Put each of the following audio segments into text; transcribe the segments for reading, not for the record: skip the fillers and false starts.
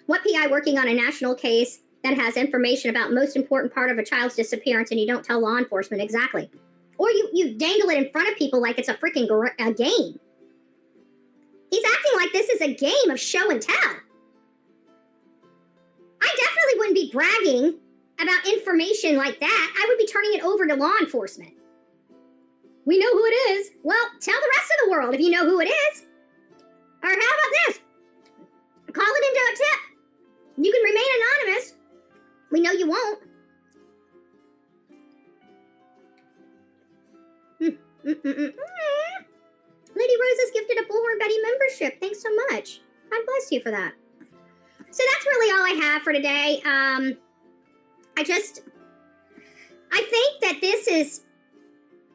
What PI working on a national case that has information about most important part of a child's disappearance and you don't tell law enforcement? Exactly. Or you dangle it in front of people like it's a freaking game. He's acting like this is a game of show and tell. I definitely wouldn't be bragging about information like that. I would be turning it over to law enforcement. We know who it is. Well, tell the rest of the world if you know who it is. Or how about this? Call it into a tip. You can remain anonymous. We know you won't. Lady Rose has gifted a Bullhorn Betty membership. Thanks so much. God bless you for that. So that's really all I have for today. I think that this is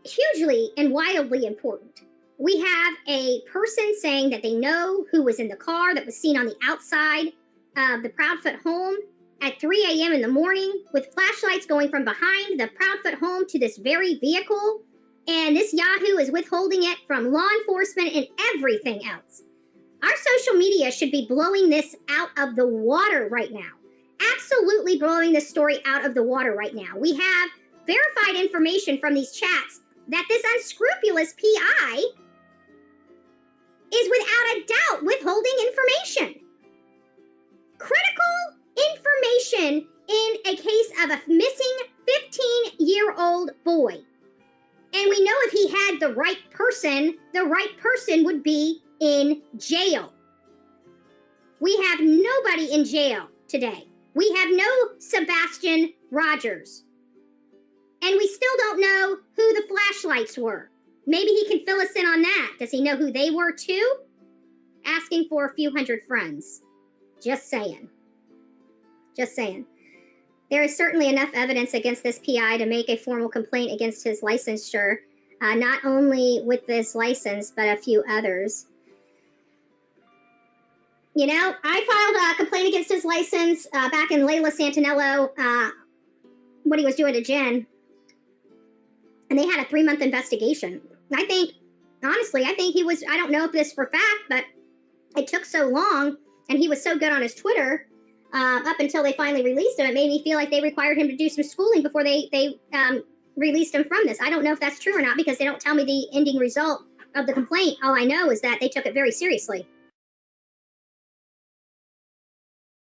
hugely and wildly important. We have a person saying that they know who was in the car that was seen on the outside of the Proudfoot home at 3 a.m. in the morning with flashlights going from behind the Proudfoot home to this very vehicle. And this Yahoo is withholding it from law enforcement and everything else. Our social media should be blowing this out of the water right now. Absolutely blowing this story out of the water right now. We have verified information from these chats that this unscrupulous PI is without a doubt withholding information. Critical information in a case of a missing 15-year-old boy. And we know if he had the right person would be in jail. We have nobody in jail today. We have no Sebastian Rogers. And we still don't know who the flashlights were. Maybe he can fill us in on that. Does he know who they were too? Asking for a few hundred friends. Just saying. Just saying. There is certainly enough evidence against this PI to make a formal complaint against his licensure, not only with this license, but a few others. You know, I filed a complaint against his license back in Layla Santinello, what he was doing to Jen. And they had a 3-month investigation. I think he was, I don't know if this for fact, but it took so long, and he was so good on his Twitter, up until they finally released him. It made me feel like they required him to do some schooling before they released him from this. I don't know if that's true or not because they don't tell me the ending result of the complaint. All I know is that they took it very seriously.